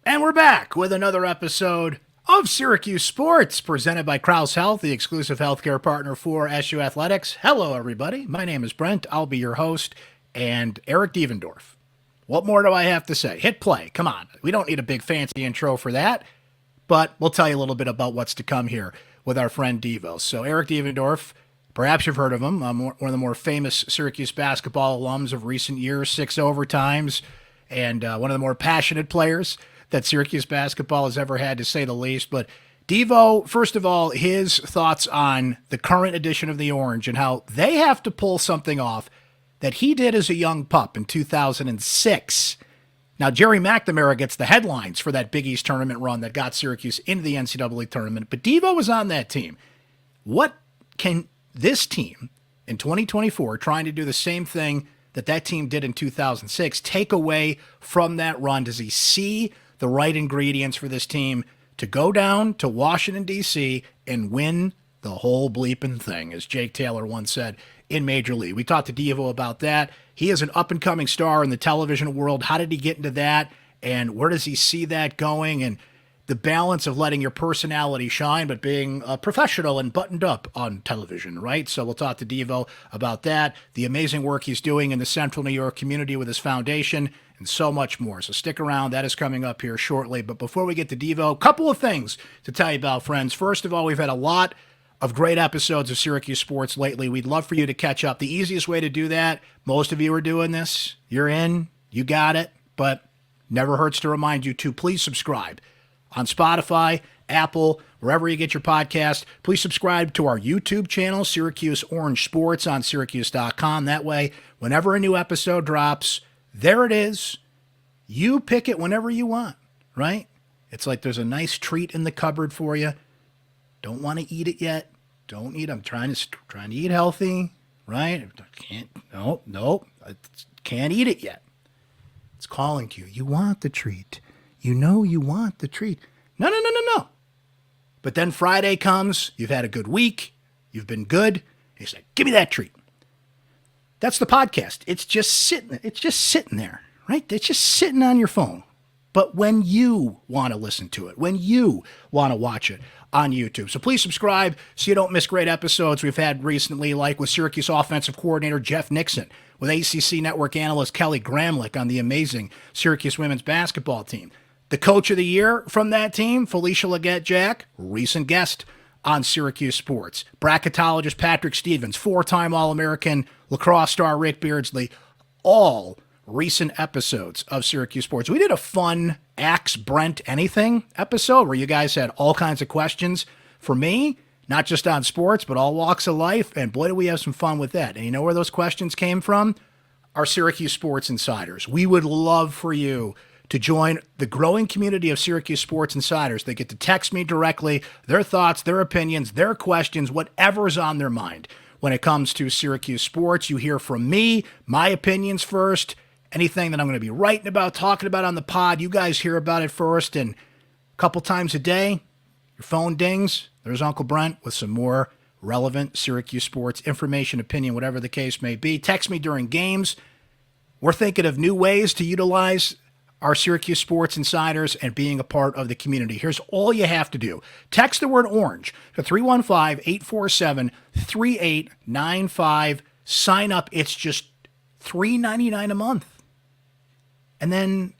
And we're back with another episode of Syracuse Sports, presented by Crouse Health, the exclusive healthcare partner for SU Athletics. Hello, everybody. My name is Brent. I'll be your host, and Eric Devendorf. What more do I have to say? Hit play. Come on. We don't need a big fancy intro for that, but we'll tell you a little bit about what's to come here with our friend Devo. So Eric Devendorf, perhaps you've heard of him, one of the more famous Syracuse basketball alums of recent years, 6 overtimes, and one of the more passionate players that Syracuse basketball has ever had, to say the least. But Devo, first of all, his thoughts on the current edition of the Orange and how they have to pull something off that he did as a young pup in 2006. Now, Jerry McNamara gets the headlines for that Big East tournament run that got Syracuse into the NCAA tournament, but Devo was on that team. What can this team in 2024, trying to do the same thing that team did in 2006, take away from that run? Does he see the right ingredients for this team to go down to Washington, D.C. and win the whole bleeping thing, as Jake Taylor once said in Major League? We talked to Devo about that. He is an up-and-coming star in the television world. How did he get into that, and where does he see that going, and the balance of letting your personality shine but being professional and buttoned up on television, right? So we'll talk to Devo about that, the amazing work he's doing in the Central New York community with his foundation, and so much more. So stick around. That is coming up here shortly. But before we get to Devo, a couple of things to tell you about, friends. First of all, we've had a lot of great episodes of Syracuse Sports lately. We'd love for you to catch up. The easiest way to do that, most of you are doing this. You're in. You got it. But never hurts to remind you to please subscribe on Spotify, Apple, wherever you get your podcast. Please subscribe to our YouTube channel, Syracuse Orange Sports, on syracuse.com. That way, whenever a new episode drops, there it is. You pick it whenever you want, right? It's like there's a nice treat in the cupboard for you. Don't want to eat it yet. Don't eat. I'm trying to eat healthy, right? I can't eat it yet. It's calling to you. You want the treat. You know you want the treat. No. But then Friday comes. You've had a good week. You've been good. And you say, give me that treat. That's the podcast. It's just sitting there, right? It's just sitting on your phone. But when you want to listen to it, when you want to watch it on YouTube. So please subscribe so you don't miss great episodes we've had recently, like with Syracuse offensive coordinator Jeff Nixon, with ACC network analyst Kelly Gramlich on the amazing Syracuse women's basketball team. The coach of the year from that team, Felicia Leggett-Jack, recent guest on Syracuse Sports. Bracketologist Patrick Stevens, 4-time All-American lacrosse star Rick Beardsley, all recent episodes of Syracuse Sports. We did a fun Axe Brent Anything episode where you guys had all kinds of questions for me, not just on sports, but all walks of life, and boy, did we have some fun with that. And you know where those questions came from? Our Syracuse Sports Insiders. We would love for you to join the growing community of Syracuse Sports Insiders. They get to text me directly, their thoughts, their opinions, their questions, whatever's on their mind. When it comes to Syracuse sports, you hear from me, my opinions first. Anything that I'm going to be writing about, talking about on the pod, you guys hear about it first. And a couple times a day, your phone dings. There's Uncle Brent with some more relevant Syracuse sports information, opinion, whatever the case may be. Text me during games. We're thinking of new ways to utilize our Syracuse Sports Insiders and being a part of the community. Here's all you have to do. Text the word orange to 315-847-3895. Sign up. It's just $3.99 a month. And then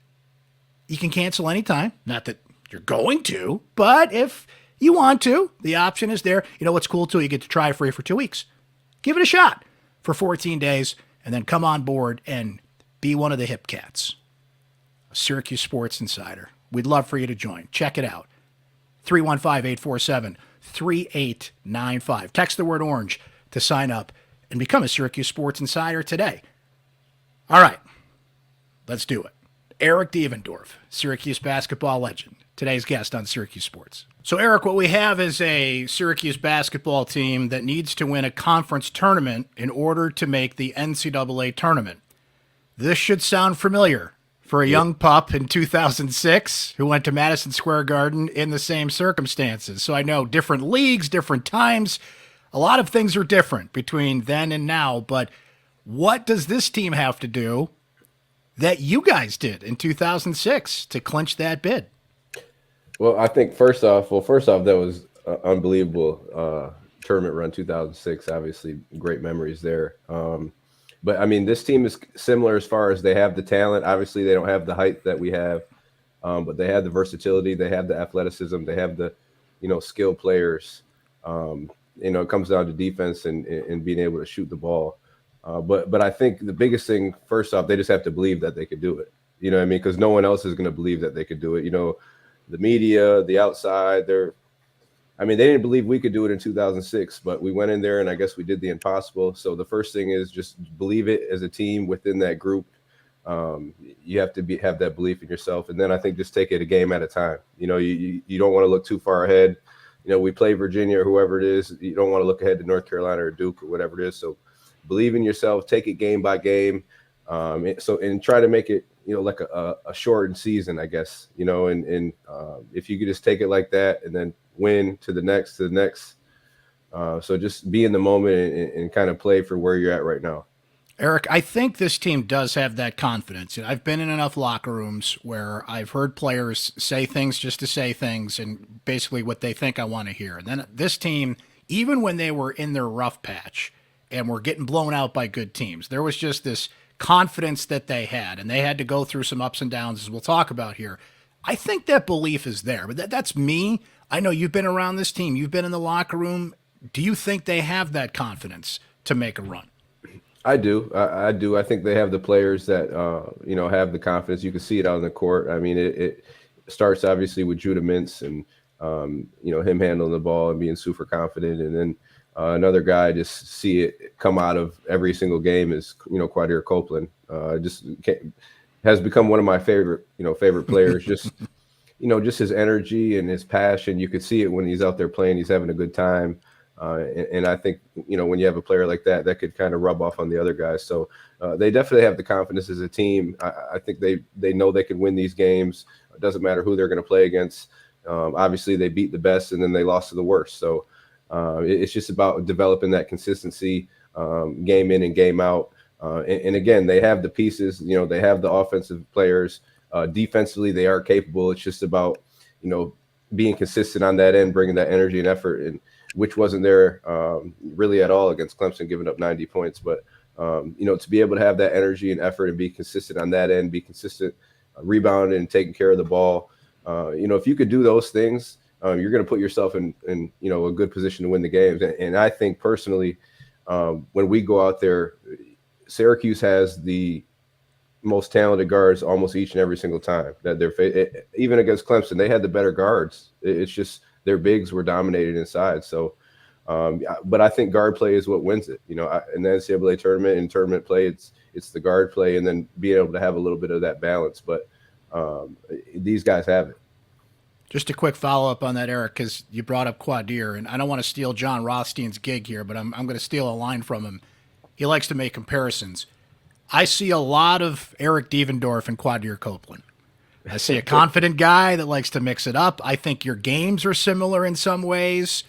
you can cancel anytime. Not that you're going to, but if you want to, the option is there. You know what's cool too? You get to try it free for 2 weeks. Give it a shot for 14 days and then come on board and be one of the hip cats. A Syracuse Sports Insider. We'd love for you to join. Check it out. 315-847-3895. Text the word orange to sign up and become a Syracuse Sports Insider today. All right, let's do it. Eric Devendorf, Syracuse basketball legend, today's guest on Syracuse Sports. So, Eric, what we have is a Syracuse basketball team that needs to win a conference tournament in order to make the NCAA tournament. This should sound familiar for a young pup in 2006 who went to Madison Square Garden in the same circumstances. So I know different leagues, different times. A lot of things are different between then and now, but what does this team have to do that you guys did in 2006 to clinch that bid? Well, I think first off, that was unbelievable tournament run 2006. Obviously, great memories there. But I mean, this team is similar as far as they have the talent. Obviously, they don't have the height that we have, but they have the versatility. They have the athleticism. They have the, skilled players. It comes down to defense and being able to shoot the ball. But I think the biggest thing, first off, they just have to believe that they could do it. You know what I mean? Because no one else is going to believe that they could do it. The media, the outside, they didn't believe we could do it in 2006, but we went in there and I guess we did the impossible. So the first thing is just believe it as a team within that group. You have to have that belief in yourself. And then I think just take it a game at a time. You don't want to look too far ahead. We play Virginia or whoever it is. You don't want to look ahead to North Carolina or Duke or whatever it is. So believe in yourself, take it game by game. And try to make it, like a shortened season, I guess, and if you could just take it like that and then win to the next. So just be in the moment and kind of play for where you're at right now. Eric, I think this team does have that confidence. I've been in enough locker rooms where I've heard players say things just to say things and basically what they think I want to hear. And then this team, even when they were in their rough patch and were getting blown out by good teams, there was just this confidence that they had, and they had to go through some ups and downs, as we'll talk about here. I think that belief is there, but that's me. I know you've been around this team. You've been in the locker room. Do you think they have that confidence to make a run? I do. I do. I think they have the players that, have the confidence. You can see it out on the court. I mean, it starts obviously with Judah Mintz and, him handling the ball and being super confident. And then another guy, just see it come out of every single game is, Quadir Copeland. Has become one of my favorite players. Just, just his energy and his passion. You could see it when he's out there playing. He's having a good time. And I think, when you have a player like that, that could kind of rub off on the other guys. So they definitely have the confidence as a team. I think they know they can win these games. It doesn't matter who they're going to play against. Obviously, they beat the best and then they lost to the worst. So it's just about developing that consistency, game in and game out. And again, they have the pieces. They have the offensive players. Defensively, they are capable. It's just about, being consistent on that end, bringing that energy and effort, and which wasn't there really at all against Clemson, giving up 90 points. But, to be able to have that energy and effort and be consistent on that end, be consistent rebounding and taking care of the ball. If you could do those things, you're going to put yourself in a good position to win the games. And I think personally, when we go out there, Syracuse has the most talented guards almost each and every single time that even against Clemson, they had the better guards. It's just their bigs were dominated inside. So, but I think guard play is what wins it. In the NCAA tournament and tournament play, it's the guard play and then being able to have a little bit of that balance. But these guys have it. Just a quick follow-up on that, Eric, because you brought up Quadir, and I don't want to steal John Rothstein's gig here, but I'm going to steal a line from him. He likes to make comparisons. I see a lot of Eric Devendorf and Quadir Copeland. I see a confident guy that likes to mix it up. I think your games are similar in some ways.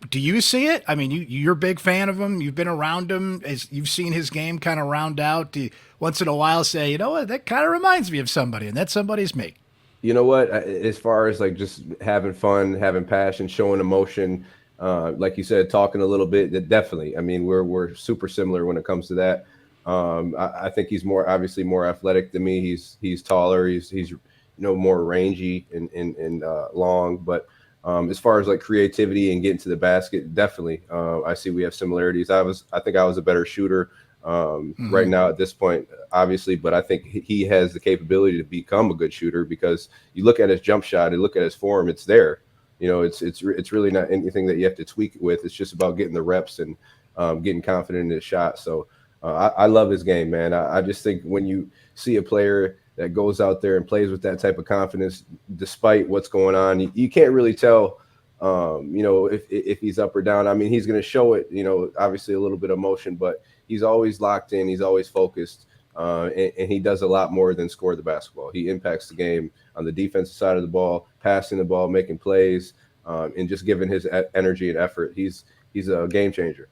Do you see it? I mean, you're a big fan of him. You've been around him. You've seen his game kind of round out. Do you once in a while say, what, that kind of reminds me of somebody, and that somebody's me? You know what? As far as like just having fun, having passion, showing emotion, like you said, talking a little bit, definitely. I mean, we're super similar when it comes to that. I think he's obviously more athletic than me. He's taller. He's more rangy and long. But as far as like creativity and getting to the basket, definitely. I see we have similarities. I think I was a better shooter right now at this point, obviously, but I think he has the capability to become a good shooter because you look at his jump shot and look at his form, it's there. It's really not anything that you have to tweak it with. It's just about getting the reps and getting confident in his shot. So I love his game, man. I just think when you see a player that goes out there and plays with that type of confidence, despite what's going on, you can't really tell, if he's up or down. I mean, he's going to show it, obviously a little bit of emotion, but he's always locked in. He's always focused, and he does a lot more than score the basketball. He impacts the game on the defensive side of the ball, passing the ball, making plays, and just giving his energy and effort. He's a game changer.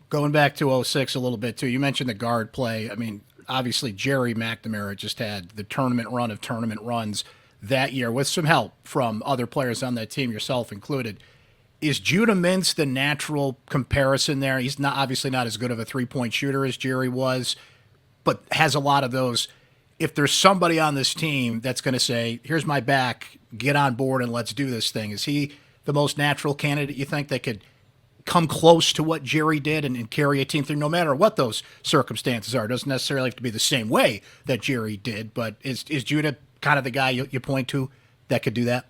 Going back to 06 a little bit, too, you mentioned the guard play. I mean, obviously, Jerry McNamara just had the tournament run of tournament runs. that year with some help from other players on that team, yourself included. Is Judah Minz the natural comparison there? He's not obviously not as good of a three-point shooter as Jerry was, but has a lot of those. If there's somebody on this team that's going to say, here's my back, get on board and let's do this thing, is he the most natural candidate you think that could come close to what Jerry did and carry a team through no matter what those circumstances are? It doesn't necessarily have to be the same way that Jerry did, but is Judah kind of the guy you point to that could do that?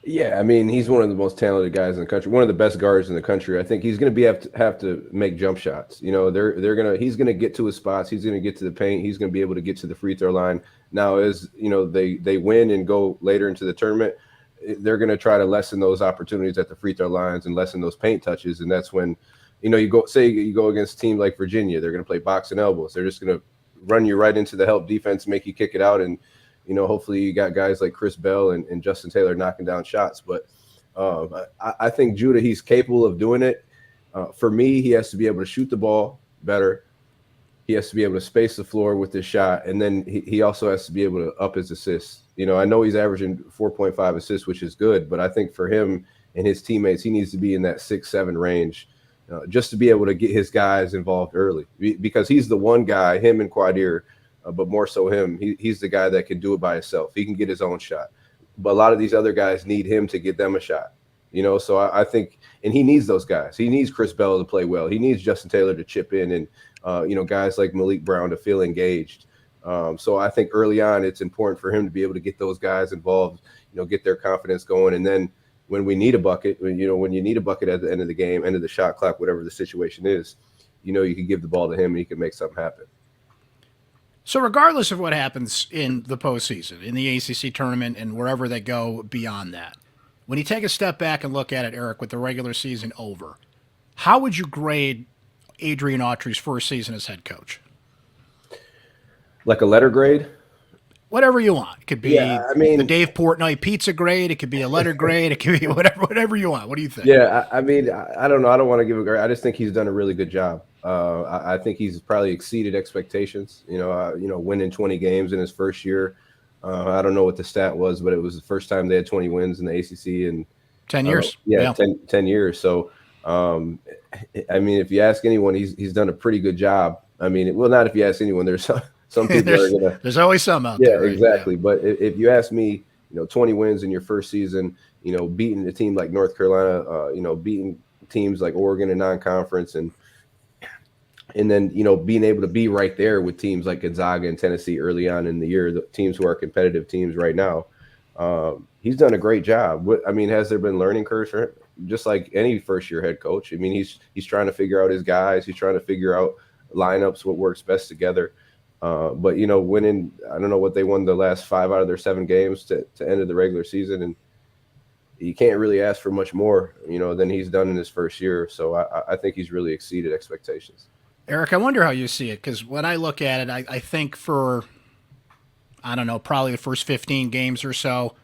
Yeah, I mean, he's one of the most talented guys in the country, one of the best guards in the country. I think he's going to have to make jump shots. You know, he's going to get to his spots. He's going to get to the paint. He's going to be able to get to the free throw line. Now, as you know, they win and go later into the tournament, they're going to try to lessen those opportunities at the free throw lines and lessen those paint touches. And that's when, you know, you go against a team like Virginia, they're going to play box and elbows. They're just going to run you right into the help defense, make you kick it out, and you know, hopefully you got guys like Chris Bell and Justin Taylor knocking down shots. But I think Judah, he's capable of doing it. For me, he has to be able to shoot the ball better. He has to be able to space the floor with his shot. And then he also has to be able to up his assists. You know, I know he's averaging 4.5 assists, which is good. But I think for him and his teammates, he needs to be in that 6-7 range just to be able to get his guys involved early. Because he's the one guy, him and Quadir, but more so him. He's the guy that can do it by himself. He can get his own shot. But a lot of these other guys need him to get them a shot. You know, so I think, and he needs those guys. He needs Chris Bell to play well. He needs Justin Taylor to chip in and, you know, guys like Malik Brown to feel engaged. So I think early on it's important for him to be able to get those guys involved, you know, get their confidence going. And then when we need a bucket, when you need a bucket at the end of the game, end of the shot clock, whatever the situation is, you know, you can give the ball to him and he can make something happen. So regardless of what happens in the postseason, in the ACC tournament, and wherever they go beyond that, when you take a step back and look at it, Eric, with the regular season over, how would you grade Adrien Atreus' first season as head coach? Like a letter grade? Whatever you want. It could be the Dave Portnoy pizza grade. It could be a letter grade. It could be whatever you want. What do you think? Yeah, I mean, I don't know. I don't want to give a grade. I just think he's done a really good job. I think he's probably exceeded expectations. You know, winning 20 games in his first year. I don't know what the stat was, but it was the first time they had 20 wins in the ACC in 10 years. 10 years. So, I mean, if you ask anyone, he's done a pretty good job. I mean, well, not if you ask anyone. There's some people are gonna. There's always some out there. Right? Yeah, exactly. Yeah. But if you ask me, 20 wins in your first season, beating a team like North Carolina, beating teams like Oregon in non-conference, and then being able to be right there with teams like Gonzaga and Tennessee early on in the year, the teams who are competitive teams right now. He's done a great job. I mean, has there been learning curves for him? Just like any first-year head coach. I mean, he's trying to figure out his guys. He's trying to figure out lineups, what works best together. But winning, I don't know what they won the last 5 out of their 7 games to end of the regular season, and you can't really ask for much more, than he's done in his first year. So I think he's really exceeded expectations. Eric, I wonder how you see it, because when I look at it, I think for, I don't know, probably the first 15 games or so,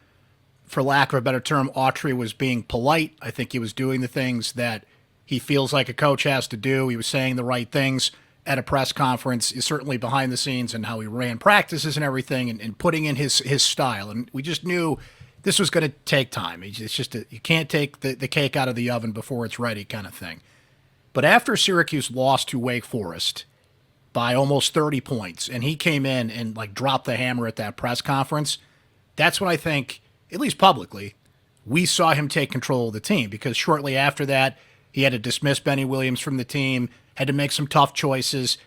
for lack of a better term, Autry was being polite. I think he was doing the things that he feels like a coach has to do. He was saying the right things at a press conference, certainly behind the scenes, and how he ran practices and everything, and putting in his style. And we just knew this was going to take time. It's just you can't take the cake out of the oven before it's ready kind of thing. But after Syracuse lost to Wake Forest by almost 30 points, and he came in and dropped the hammer at that press conference, that's when I think, at least publicly, we saw him take control of the team, because shortly after that, he had to dismiss Benny Williams from the team, had to make some tough choices,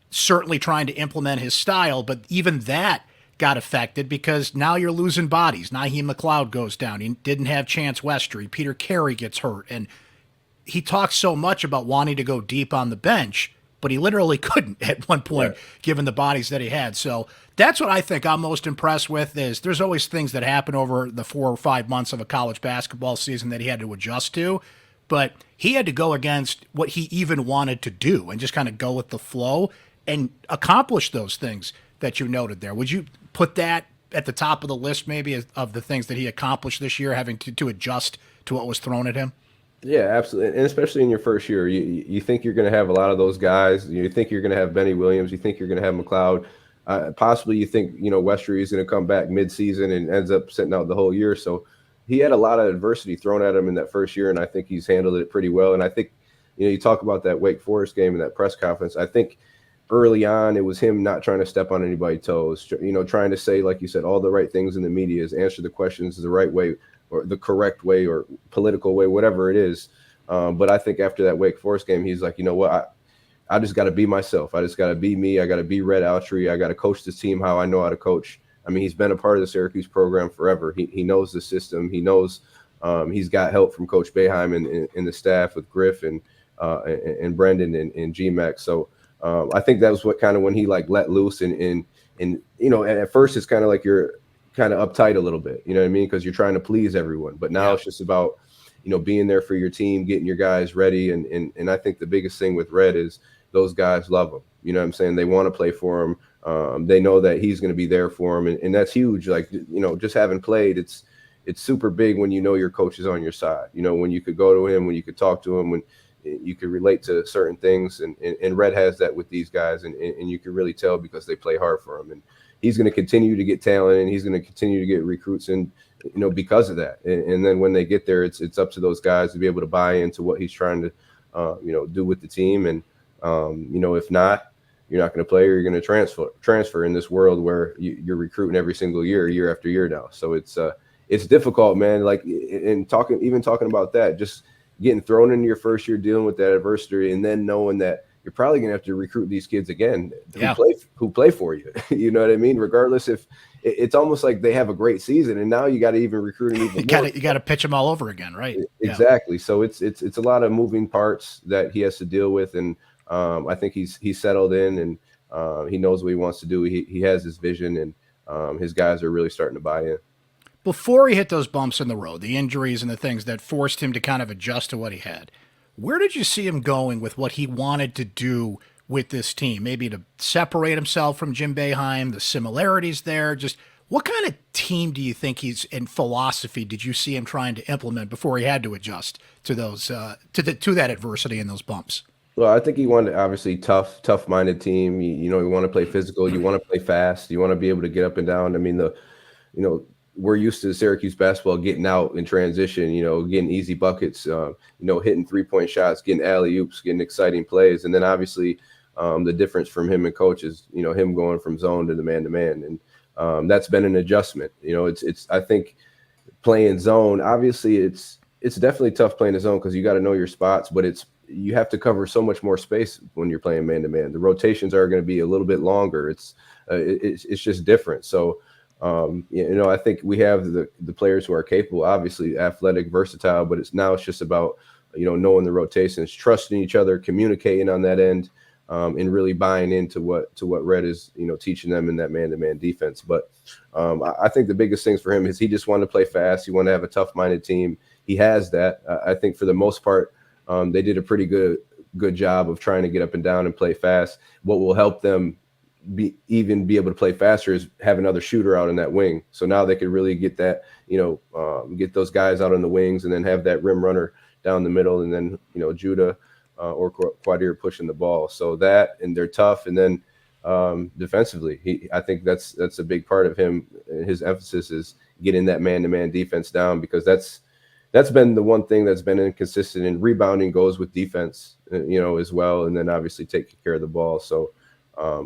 certainly trying to implement his style, but even that got affected because now you're losing bodies. Naheem McLeod goes down. He didn't have Chance Westry. Peter Carey gets hurt. And he talks so much about wanting to go deep on the bench, but he literally couldn't at one point, given the bodies that he had. So that's what I think I'm most impressed with. Is there's always things that happen over the 4 or 5 months of a college basketball season that he had to adjust to, but he had to go against what he even wanted to do and just kind of go with the flow and accomplish those things that you noted there. Would you put that at the top of the list maybe of the things that he accomplished this year, having to adjust to what was thrown at him? Yeah, absolutely. And especially in your first year, you think you're going to have a lot of those guys. You think you're going to have Benny Williams. You think you're going to have McLeod. Possibly you think, Westry is going to come back mid-season and ends up sitting out the whole year. So he had a lot of adversity thrown at him in that first year, and I think he's handled it pretty well. And I think, you talk about that Wake Forest game and that press conference. I think early on it was him not trying to step on anybody's toes, trying to say, like you said, all the right things in the media, is answer the questions the right way or the correct way or political way, whatever it is. But I think after that Wake Forest game, he's like, you know what, I just got to be myself. I just got to be me. I got to be Red Autry. I got to coach this team how I know how to coach. I mean, he's been a part of the Syracuse program forever. He knows the system. He knows he's got help from Coach Boeheim and the staff with Griff and Brendan and GMAC. So I think that was what kind of when he let loose and at first it's kind of like you're kind of uptight a little bit, you know what I mean? Because you're trying to please everyone. But now it's just about, being there for your team, getting your guys ready. And I think the biggest thing with Red is those guys love him. You know what I'm saying? They want to play for him. They know that he's going to be there for him. And that's huge. Just having played, it's super big when your coach is on your side. When you could go to him, when you could talk to him, when you could relate to certain things. And Red has that with these guys. And you can really tell because they play hard for him. And he's going to continue to get talent, and he's going to continue to get recruits and because of that. And then when they get there, it's up to those guys to be able to buy into what he's trying to, do with the team. And, if not, you're not going to play or you're going to transfer in this world where you're recruiting every single year after year now. So it's difficult, man. Even talking about that, just getting thrown into your first year, dealing with that adversity, and then knowing that you're probably going to have to recruit these kids again who play for you. You know what I mean? Regardless if it's almost like they have a great season and now you got to even recruit them even more. You got to pitch them all over again. Right. Exactly. Yeah. So it's a lot of moving parts that he has to deal with. And I think he's settled in and he knows what he wants to do. He has his vision and his guys are really starting to buy in. Before he hit those bumps in the road, the injuries and the things that forced him to kind of adjust to what he had, where did you see him going with what he wanted to do with this team? Maybe to separate himself from Jim Boeheim, the similarities there. Just what kind of team do you think he's in philosophy did you see him trying to implement before he had to adjust to those to that adversity and those bumps? Well, I think he wanted obviously tough-minded team. You want to play physical. You want to play fast. You want to be able to get up and down. I mean, we're used to Syracuse basketball getting out in transition, getting easy buckets, hitting three-point shots, getting alley-oops, getting exciting plays. And then obviously the difference from him and coach is, him going from zone to the man-to-man. And that's been an adjustment. I think playing zone, obviously it's definitely tough playing the zone because you got to know your spots, but you have to cover so much more space when you're playing man-to-man. The rotations are going to be a little bit longer. It's just different. So, I think we have the players who are capable, obviously athletic, versatile, but it's just about, knowing the rotations, trusting each other, communicating on that end, and really buying into what Red is, teaching them in that man-to-man defense. But I think the biggest things for him is he just wanted to play fast. He wanted to have a tough-minded team. He has that. I think for the most part, they did a pretty good job of trying to get up and down and play fast. What will help them be able to play faster is have another shooter out in that wing. So now they could really get that, get those guys out on the wings and then have that rim runner down the middle and then, Judah or Quadir pushing the ball. So that, and they're tough. And then defensively, I think that's a big part of him. His emphasis is getting that man-to-man defense down because that's been the one thing that's been inconsistent, and rebounding goes with defense, as well. And then obviously taking care of the ball. So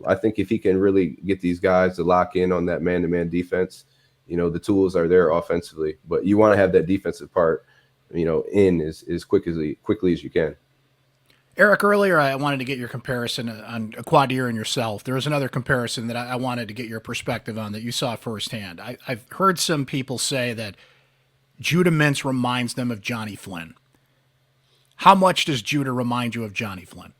I think if he can really get these guys to lock in on that man-to-man defense, the tools are there offensively, but you want to have that defensive part, in as quickly as you can. Eric, earlier I wanted to get your comparison on Quadir and yourself. There was another comparison that I wanted to get your perspective on that you saw firsthand. I've heard some people say that Judah Minz reminds them of Johnny Flynn. How much does Judah remind you of Johnny Flynn?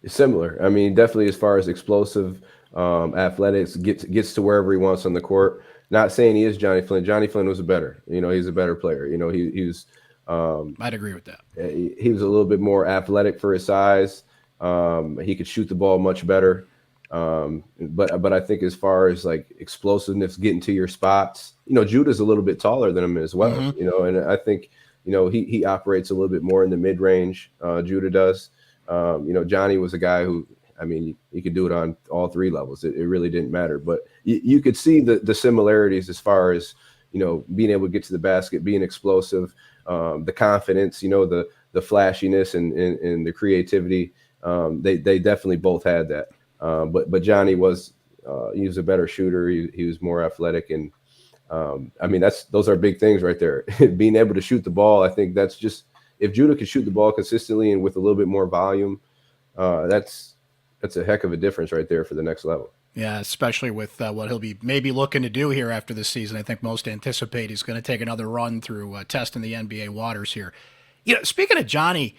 It's similar. I mean, definitely as far as explosive athletics, gets to wherever he wants on the court. Not saying he is Johnny Flynn. Johnny Flynn was he's a better player. He was. I'd agree with that. He was a little bit more athletic for his size. He could shoot the ball much better. But I think as far as like explosiveness, getting to your spots, Judah's a little bit taller than him as well. Mm-hmm. And I think he operates a little bit more in the mid range. Judah does. Johnny was a guy who I mean, you could do it on all three levels. It really didn't matter. But you could see the similarities as far as, being able to get to the basket, being explosive, the confidence, the flashiness and the creativity. They definitely both had that. But Johnny was he was a better shooter. He was more athletic, and I mean those are big things right there. Being able to shoot the ball, I think that's just, if Judah could shoot the ball consistently and with a little bit more volume, that's a heck of a difference right there for the next level. Yeah, especially with what he'll be maybe looking to do here after this season. I think most anticipate he's going to take another run through testing the NBA waters here. Speaking of Johnny,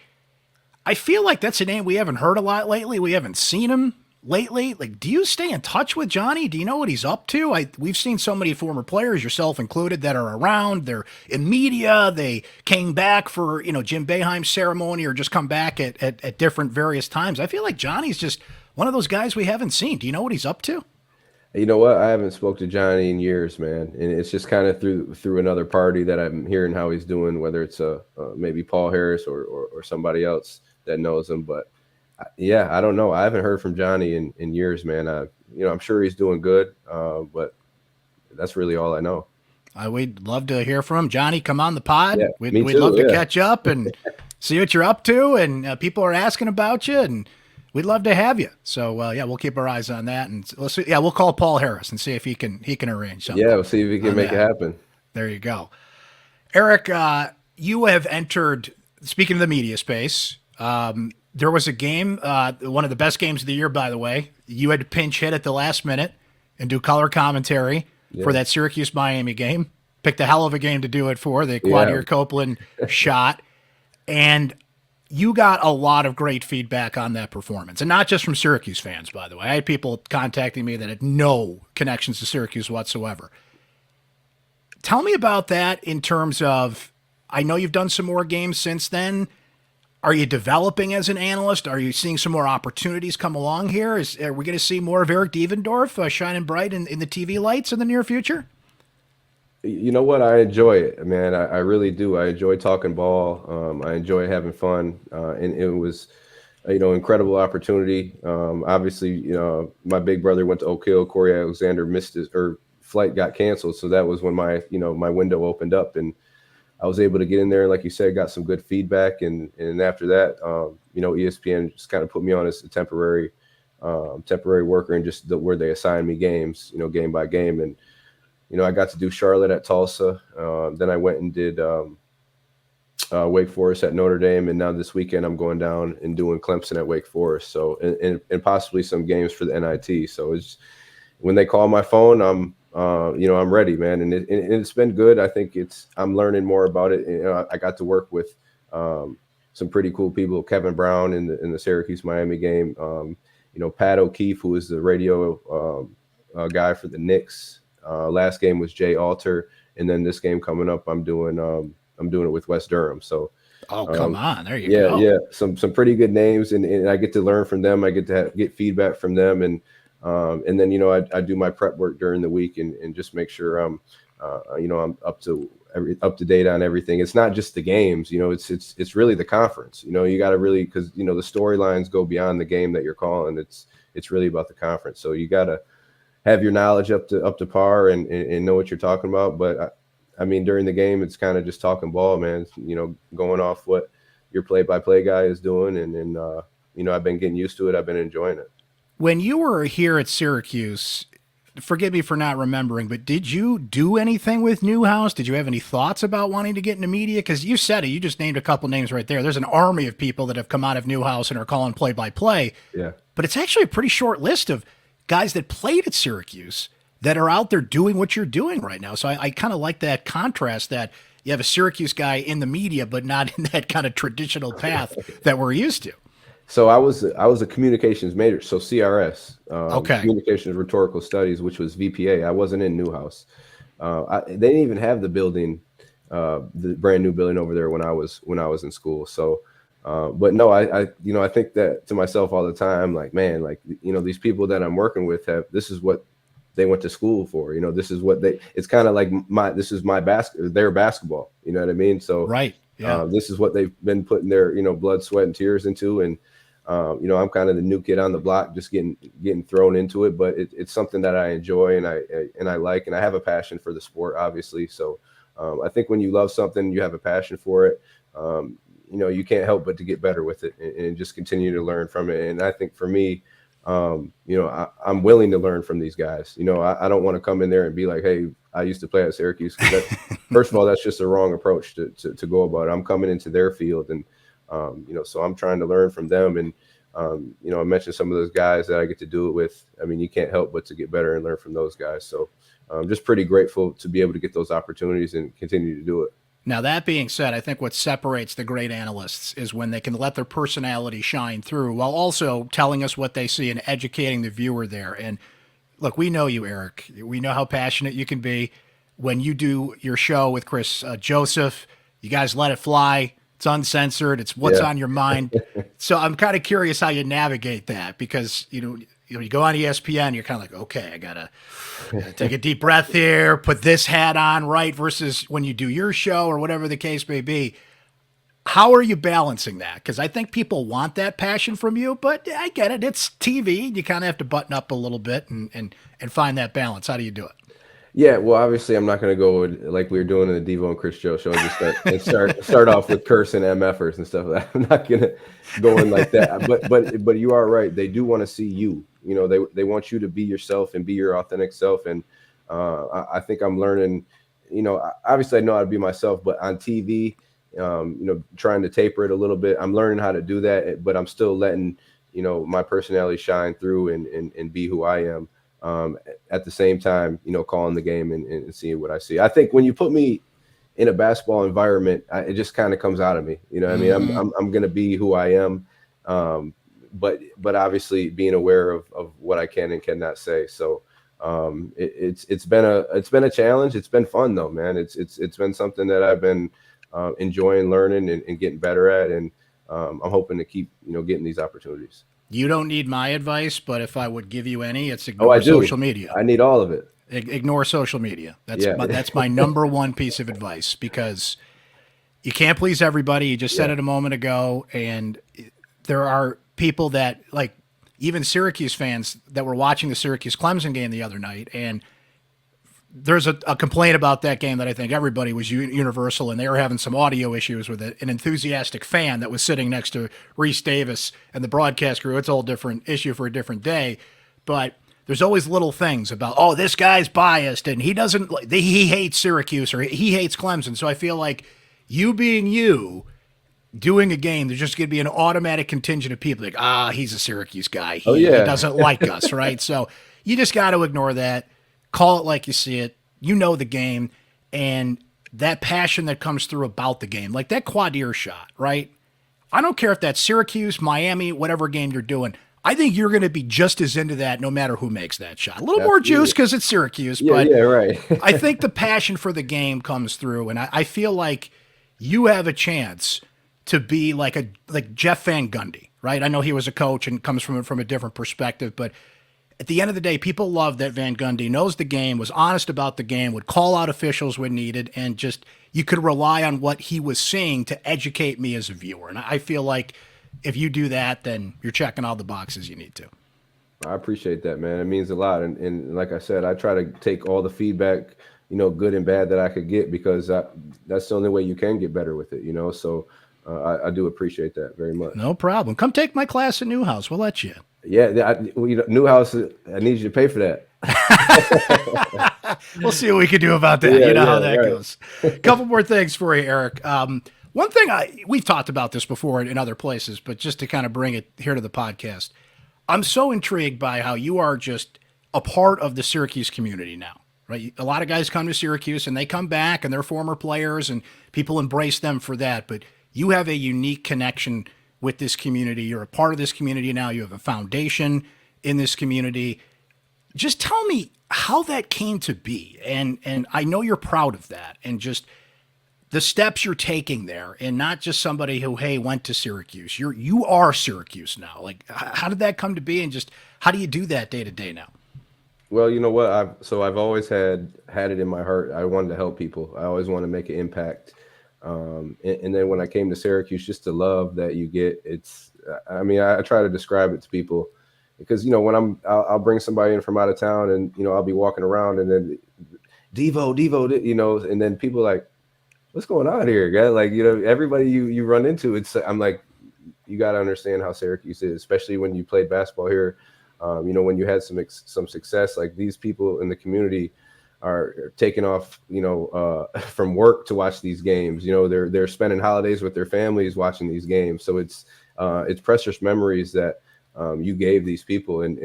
I feel like that's a name we haven't heard a lot lately. We haven't seen him lately. Like, do you stay in touch with Johnny? Do you know what he's up to? We've seen so many former players, yourself included, that are around. They're in media. They came back for, Jim Boeheim's ceremony or just come back at different various times. I feel like Johnny's just one of those guys we haven't seen. Do you know what he's up to? You know what? I haven't spoke to Johnny in years, man. And it's just kind of through another party that I'm hearing how he's doing, whether it's maybe Paul Harris or somebody else that knows him. But yeah, I don't know. I haven't heard from Johnny in years, man. I'm sure he's doing good, but that's really all I know. We'd love to hear from him. Johnny, come on the pod. Yeah, we'd too, love to catch up and see what you're up to. And people are asking about you, and we'd love to have you. So we'll keep our eyes on that, and let's see. Yeah, we'll call Paul Harris and see if he can arrange something. Yeah, we'll see if he can make it happen. There you go, Eric. You have entered. Speaking of the media space, there was a game, one of the best games of the year, by the way. You had to pinch hit at the last minute and do color commentary for that Syracuse-Miami game. Picked a hell of a game to do it for, the Quadir Copeland shot. And you got a lot of great feedback on that performance. And not just from Syracuse fans, by the way. I had people contacting me that had no connections to Syracuse whatsoever. Tell me about that in terms of, I know you've done some more games since then. Are you developing as an analyst? Are you seeing some more opportunities come along here? Are we going to see more of Eric Devendorf shining bright in the TV lights in the near future? You know what? I enjoy it, man. I really do. I enjoy talking ball. I enjoy having fun. And it was, incredible opportunity. Obviously, my big brother went to Oak Hill. Corey Alexander missed his flight, got canceled. So that was when my window opened up, and I was able to get in there, and like you said, got some good feedback. And after that, ESPN just kind of put me on as a temporary worker, and just where they assigned me games, game by game. And, I got to do Charlotte at Tulsa. Then I went and did Wake Forest at Notre Dame. And now this weekend I'm going down and doing Clemson at Wake Forest. So, and possibly some games for the NIT. So it's, when they call my phone, I'm ready, man. And it's been good. I think I'm learning more about it. I got to work with some pretty cool people, Kevin Brown in the Syracuse Miami game. Pat O'Keefe, who is the radio guy for the Knicks. Last game was Jay Alter. And then this game coming up, I'm doing it with West Durham. So, come on. There you go. Yeah. Some pretty good names, and I get to learn from them. I get to get feedback from them. And then, I do my prep work during the week and just make sure I'm up to date on everything. It's not just the games, it's really the conference. You got to really, because the storylines go beyond the game that you're calling. It's really about the conference. So you got to have your knowledge up to par and know what you're talking about. But I mean, during the game, it's kind of just talking ball, man. Going off what your play-by-play guy is doing, and I've been getting used to it. I've been enjoying it. When you were here at Syracuse, forgive me for not remembering, but did you do anything with Newhouse? Did you have any thoughts about wanting to get into media? Because you said it, you just named a couple names right there. There's an army of people that have come out of Newhouse and are calling play-by-play. Yeah. But it's actually a pretty short list of guys that played at Syracuse that are out there doing what you're doing right now. So I kind of like that contrast, that you have a Syracuse guy in the media, but not in that kind of traditional path that we're used to. So I was a communications major, so CRS, Communications Rhetorical Studies, which was VPA. I wasn't in Newhouse. They didn't even have the building, the brand new building over there when I was in school. So, but no, I think that to myself all the time, like, man, like, these people that I'm working with this is what they went to school for. This is what it's kind of like their basketball. You know what I mean? So right. Yeah. This is what they've been putting their, blood, sweat, and tears into. And I'm kind of the new kid on the block, just getting thrown into it, but it's something that I enjoy and I like, and I have a passion for the sport, obviously. So I think when you love something, you have a passion for it. You can't help but to get better with it and just continue to learn from it. And I think for me, I'm willing to learn from these guys. I don't want to come in there and be like, hey, I used to play at Syracuse. First of all, that's just the wrong approach to go about it. I'm coming into their field and, so I'm trying to learn from them. And, I mentioned some of those guys that I get to do it with. I mean, you can't help but to get better and learn from those guys. So I'm just pretty grateful to be able to get those opportunities and continue to do it. Now, that being said, I think what separates the great analysts is when they can let their personality shine through while also telling us what they see and educating the viewer there. And look, we know you, Eric. We know how passionate you can be. When you do your show with Chris Joseph, you guys let it fly. It's uncensored. It's what's on your mind. So I'm kind of curious how you navigate that because, you go on ESPN, you're kind of like, okay, I gotta take a deep breath here, put this hat on, right? Versus when you do your show or whatever the case may be. How are you balancing that? Because I think people want that passion from you, but I get it. It's TV. You kind of have to button up a little bit and find that balance. How do you do it? Yeah, well, obviously, I'm not going to go with, like we were doing in the Devo and Chris Joe show, just start off with cursing MFers and stuff like that. I'm not going to go in like that. But you are right. They do want to see you. They want you to be yourself and be your authentic self. And I think I'm learning. Obviously, I know how to be myself, but on TV, trying to taper it a little bit. I'm learning how to do that, but I'm still letting my personality shine through and be who I am. At the same time, calling the game and seeing what I see. I think when you put me in a basketball environment, it just kind of comes out of me. I mean, I'm going to be who I am. But obviously being aware of what I can and cannot say. So it's been a challenge. It's been fun though, man. It's been something that I've been enjoying learning and getting better at. And I'm hoping to keep, getting these opportunities. You don't need my advice, but if I would give you any, it's ignore social media. I need all of it. Ignore social media. That's my number one piece of advice because you can't please everybody. You just said it a moment ago, and there are people that, like even Syracuse fans that were watching the Syracuse Clemson game the other night, and there's a complaint about that game that I think everybody was universal, and they were having some audio issues with it. An enthusiastic fan that was sitting next to Reese Davis and the broadcast crew. It's a whole different issue for a different day, but there's always little things about, oh, this guy's biased and he hates Syracuse or he hates Clemson. So I feel like you being you, doing a game, there's just going to be an automatic contingent of people like, he's a Syracuse guy. He doesn't like us, right? So you just got to ignore that. Call it like you see it. You know the game, and that passion that comes through about the game, like that quad ear shot, right? I don't care if that's Syracuse, Miami, whatever game you're doing. I think you're going to be just as into that no matter who makes that shot. A little more juice because it's Syracuse, but right. I think the passion for the game comes through, and I feel like you have a chance to be like Jeff Van Gundy, right? I know he was a coach and comes from a different perspective, but at the end of the day, people love that Van Gundy knows the game, was honest about the game, would call out officials when needed, and just you could rely on what he was saying to educate me as a viewer. And I feel like if you do that, then you're checking all the boxes you need to. I appreciate that, man. It means a lot. And like I said, I try to take all the feedback, good and bad that I could get because that's the only way you can get better with it, So I do appreciate that very much. No problem. Come take my class at Newhouse. We'll let you. Yeah, Newhouse, I need you to pay for that. We'll see what we can do about that. How that goes. A couple more things for you, Eric. One thing we've talked about this before in other places, but just to kind of bring it here to the podcast, I'm so intrigued by how you are just a part of the Syracuse community now, right? A lot of guys come to Syracuse and they come back and they're former players and people embrace them for that, but you have a unique connection with this community. You're a part of this community now. You have a foundation in this community. Just tell me how that came to be. And I know you're proud of that and just the steps you're taking there and not just somebody who, hey, went to Syracuse. You are Syracuse now. Like, how did that come to be? And just how do you do that day to day now? Well, you know what? I've always had it in my heart. I wanted to help people. I always want to make an impact. And then when I came to Syracuse, just the love that you get, I try to describe it to people because, when I'll bring somebody in from out of town and, I'll be walking around and then Devo, and then people are like, what's going on here, guy? Like, everybody you run into, I'm like, you got to understand how Syracuse is, especially when you played basketball here. When you had some success, like these people in the community are taking off, from work to watch these games. They're spending holidays with their families watching these games. So it's precious memories that you gave these people, and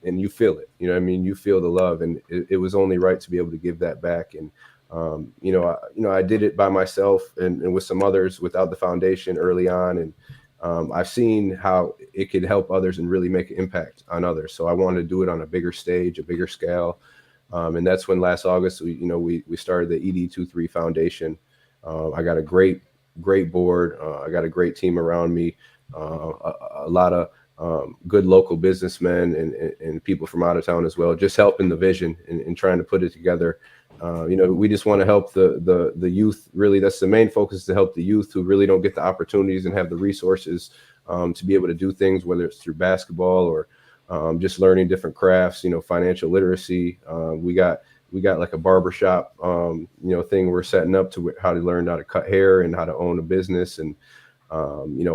you feel it. You feel the love, and it was only right to be able to give that back. And I did it by myself and with some others without the foundation early on, and I've seen how it could help others and really make an impact on others. So I wanted to do it on a bigger stage, a bigger scale. And that's when last August, we started the ED23 Foundation. I got a great board. I got a great team around me, a lot of good local businessmen and people from out of town as well, just helping the vision and trying to put it together. We just want to help the youth. Really, that's the main focus, to help the youth who really don't get the opportunities and have the resources to be able to do things, whether it's through basketball or just learning different crafts, financial literacy. We got like a barbershop, thing we're setting up to how to learn how to cut hair and how to own a business and,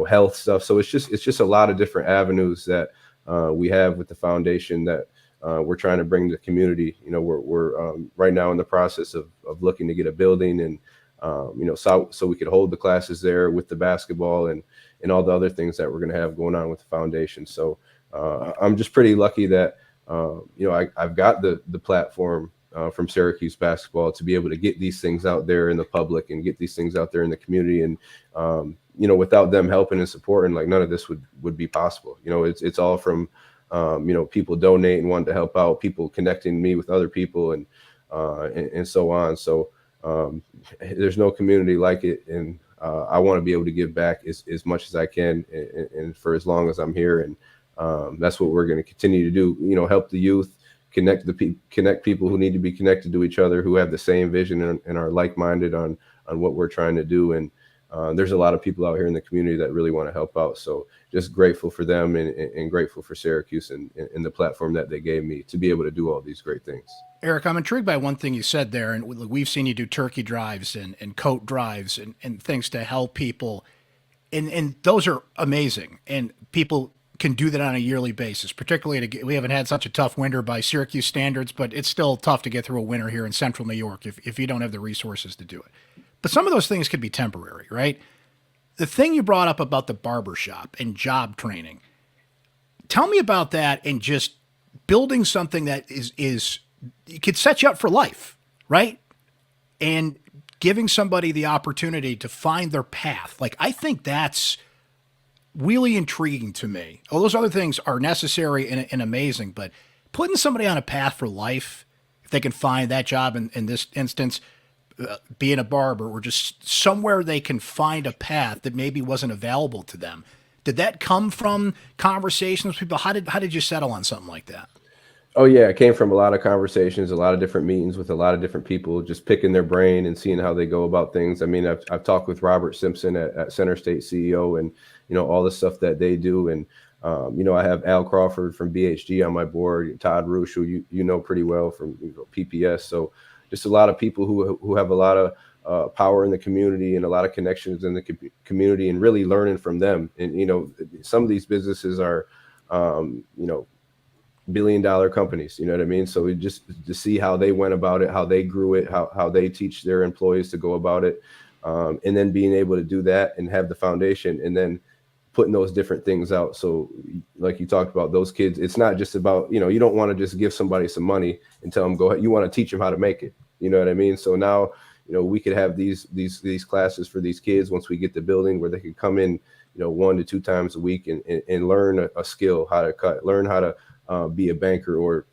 health stuff. So it's just a lot of different avenues that we have with the foundation that we're trying to bring to the community. We're right now in the process of looking to get a building and, so we could hold the classes there with the basketball and all the other things that we're going to have going on with the foundation. So I'm just pretty lucky that, I've got the platform from Syracuse basketball to be able to get these things out there in the public and get these things out there in the community. And, without them helping and supporting, like none of this would be possible. It's all from, people donating, wanting to help out, people connecting me with other people and so on. So there's no community like it. And I want to be able to give back as much as I can and for as long as I'm here. And that's what we're going to continue to do, help the youth, connect people who need to be connected to each other, who have the same vision and are like-minded on what we're trying to do. And there's a lot of people out here in the community that really want to help out. So just grateful for them and grateful for Syracuse and the platform that they gave me to be able to do all these great things. Eric, I'm intrigued by one thing you said there, and we've seen you do turkey drives and coat drives and things to help people, and those are amazing, and people can do that on a yearly basis. Particularly, we haven't had such a tough winter by Syracuse standards, but it's still tough to get through a winter here in central New York if you don't have the resources to do it. But some of those things could be temporary, right? The thing you brought up about the barber shop and job training, tell me about that and just building something that is it could set you up for life, right? And giving somebody the opportunity to find their path. Like, I think that's really intriguing to me. All those other things are necessary and amazing, but putting somebody on a path for life, if they can find that job in this instance, being a barber, or just somewhere they can find a path that maybe wasn't available to them. Did that come from conversations with people? How did you settle on something like that? Oh yeah, it came from a lot of conversations, a lot of different meetings with a lot of different people, just picking their brain and seeing how they go about things. I mean, I've talked with Robert Simpson at Center State CEO, and all the stuff that they do, and I have Al Crawford from BHG on my board, Todd Roosh, who you know pretty well from PPS. So just a lot of people who have a lot of power in the community and a lot of connections in the community, and really learning from them. And some of these businesses are billion-dollar companies, you know what I mean? So just to see how they went about it, how they grew it, how they teach their employees to go about it, and then being able to do that and have the foundation, and then putting those different things out. So like you talked about, those kids, it's not just about, you don't want to just give somebody some money and tell them go ahead. You want to teach them how to make it. You know what I mean? So now, we could have these classes for these kids once we get the building, where they could come in, 1 to 2 times a week and learn a skill, how to cut, learn how to be a banker or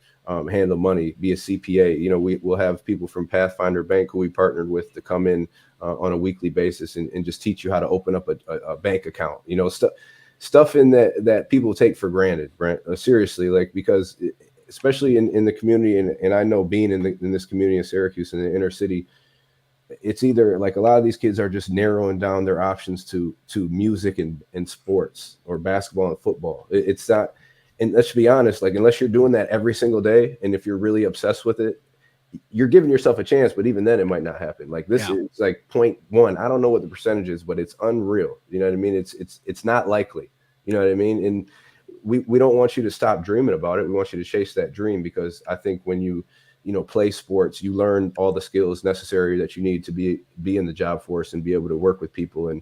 handle money, be a CPA. We'll have people from Pathfinder Bank, who we partnered with, to come in on a weekly basis and just teach you how to open up a bank account. Stuff in that people take for granted, Brent. Seriously, like, because especially in the community, and I know being in this community in Syracuse in the inner city, it's either like a lot of these kids are just narrowing down their options to music and sports or basketball and football. It's not, and let's be honest, like unless you're doing that every single day, and if you're really obsessed with it, you're giving yourself a chance, but even then it might not happen. Like this is like 0.1. I don't know what the percentage is, but it's unreal. You know what I mean? It's not likely. You know what I mean? And we don't want you to stop dreaming about it. We want you to chase that dream, because I think when you play sports, you learn all the skills necessary that you need to be in the job force and be able to work with people and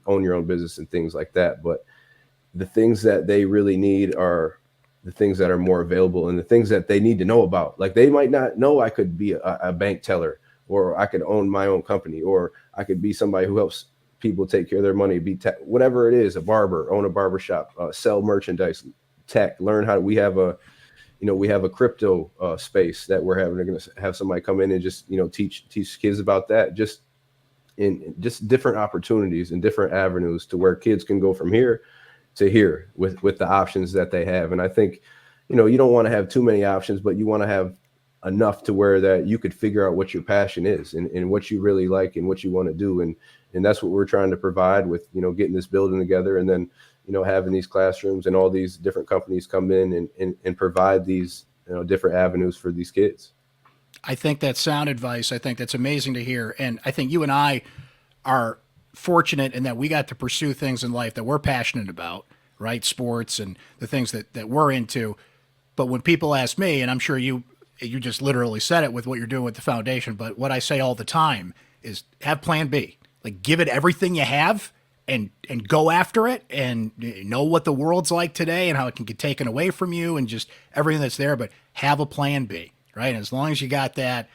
own your own business and things like that. But the things that they really need are the things that are more available and the things that they need to know about. Like they might not know I could be a bank teller, or I could own my own company, or I could be somebody who helps people take care of their money, whatever it is, a barber, own a barber shop, sell merchandise, tech, learn how we have a crypto space that we're going to have somebody come in and just, teach kids about that, just in just different opportunities and different avenues to where kids can go from here to here with the options that they have. And I think, you don't want to have too many options, but you want to have enough to where that you could figure out what your passion is and what you really like and what you want to do. And that's what we're trying to provide with, getting this building together, and then, having these classrooms and all these different companies come in and provide these, different avenues for these kids. I think that's sound advice. I think that's amazing to hear. And I think you and I are fortunate in that we got to pursue things in life that we're passionate about, right? Sports and the things that we're into. But when people ask me, and I'm sure you just literally said it with what you're doing with the foundation, but what I say all the time is have plan B. Like give it everything you have and go after it, and know what the world's like today and how it can get taken away from you and just everything that's there, but have a plan B, right? And as long as you got that,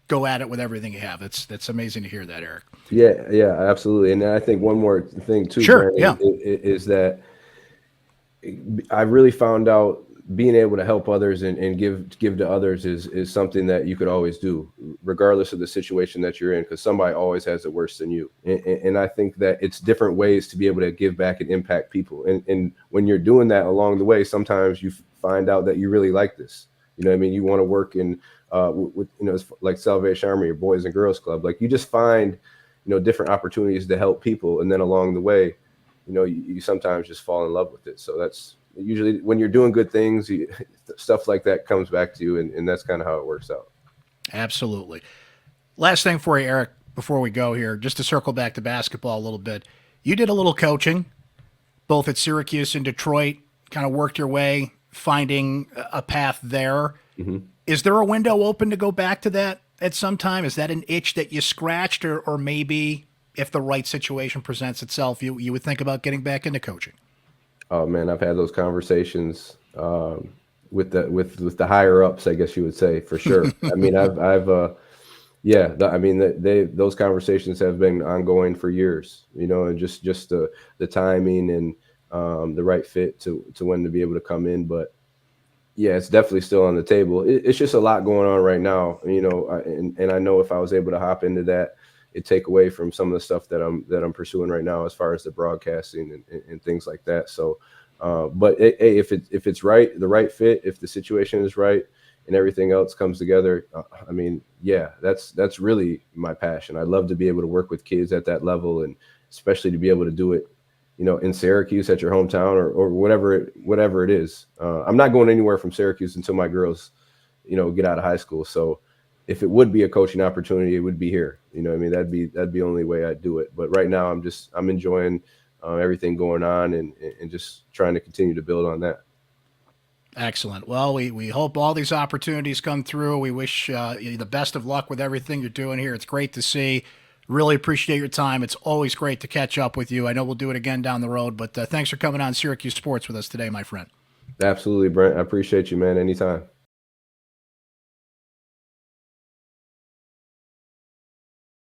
go at it with everything you have. That's amazing to hear that, Eric. Yeah, absolutely. And I think one more thing too, sure, Brandon, is that I really found out being able to help others and give to others is something that you could always do, regardless of the situation that you're in, because somebody always has it worse than you. And I think that it's different ways to be able to give back and impact people. And when you're doing that along the way, sometimes you find out that you really like this. You know what I mean? You want to work in with like Salvation Army or Boys and Girls Club. Like you just find, different opportunities to help people. And then along the way, you sometimes just fall in love with it. So that's usually when you're doing good things, stuff like that comes back to you. And that's kind of how it works out. Absolutely. Last thing for you, Eric, before we go here, just to circle back to basketball a little bit. You did a little coaching, both at Syracuse and Detroit, kind of worked your way, finding a path there. Mm-hmm. Is there a window open to go back to that at some time? Is that an itch that you scratched, or maybe if the right situation presents itself, you would think about getting back into coaching? Oh man, I've had those conversations with the higher ups, I guess you would say, for sure. I mean, those conversations have been ongoing for years, and just the timing and the right fit to when to be able to come in. But yeah, it's definitely still on the table. It's just a lot going on right now, and I know if I was able to hop into that, it'd take away from some of the stuff that I'm pursuing right now as far as the broadcasting and things like that. So, but hey, if it's right, the right fit, if the situation is right and everything else comes together, that's really my passion. I'd love to be able to work with kids at that level, and especially to be able to do it, in Syracuse at your hometown or whatever it is. I'm not going anywhere from Syracuse until my girls, get out of high school. So if it would be a coaching opportunity, it would be here. That'd be the only way I'd do it. But right now I'm enjoying everything going on and just trying to continue to build on that. Excellent. Well, we hope all these opportunities come through. We wish you the best of luck with everything you're doing here. It's great to see. Really appreciate your time. It's always great to catch up with you. I know we'll do it again down the road, but thanks for coming on Syracuse Sports with us today, my friend. Absolutely, Brent. I appreciate you, man. Anytime.